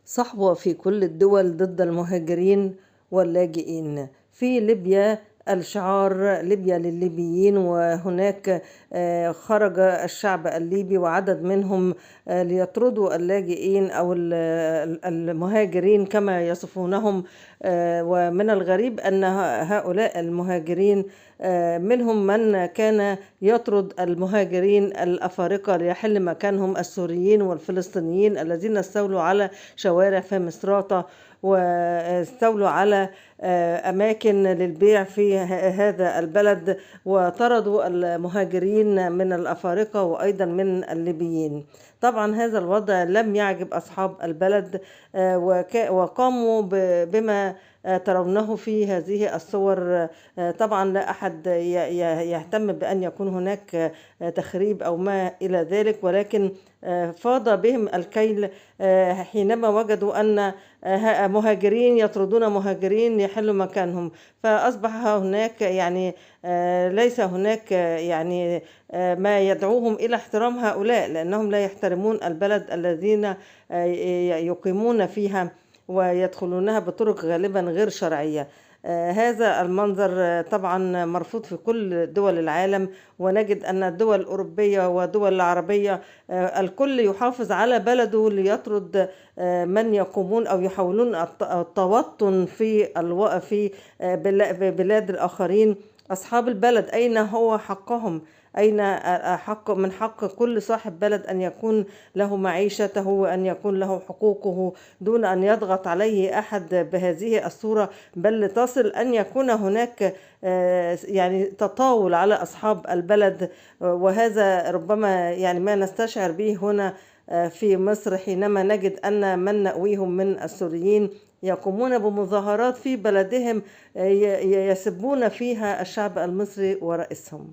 صحوة في كل الدول ضد المهاجرين واللاجئين. في ليبيا الشعار ليبيا للليبيين، وهناك خرج الشعب الليبي وعدد منهم ليطردوا اللاجئين أو المهاجرين كما يصفونهم. ومن الغريب أن هؤلاء المهاجرين منهم من كان يطرد المهاجرين الأفارقة ليحل مكانهم السوريين والفلسطينيين الذين استولوا على شوارع في مصراتة، واستولوا على أماكن للبيع في هذا البلد، وطردوا المهاجرين من الأفارقة وأيضا من الليبيين. طبعا هذا الوضع لم يعجب أصحاب البلد، وقاموا بما ترونه في هذه الصور. طبعا لا أحد يهتم بأن يكون هناك تخريب أو ما إلى ذلك، ولكن فاض بهم الكيل حينما وجدوا أن مهاجرين يطردون مهاجرين يحلوا مكانهم، فأصبح هناك ليس هناك ما يدعوهم إلى احترام هؤلاء، لأنهم لا يحترمون البلد الذين يقيمون فيها ويدخلونها بطرق غالبا غير شرعية. هذا المنظر طبعا مرفوض في كل دول العالم، ونجد أن الدول الأوروبية والدول العربية الكل يحافظ على بلده ليطرد من يقومون أو يحاولون التوطن في بلاد الآخرين. أصحاب البلد أين هو حقهم؟ أين من حق كل صاحب بلد أن يكون له معيشته وأن يكون له حقوقه دون أن يضغط عليه أحد بهذه الصورة، بل تصل أن يكون هناك تطاول على أصحاب البلد. وهذا ربما ما نستشعر به هنا في مصر، حينما نجد أن من نأويهم من السوريين يقومون بمظاهرات في بلدهم يسبون فيها الشعب المصري ورئيسهم.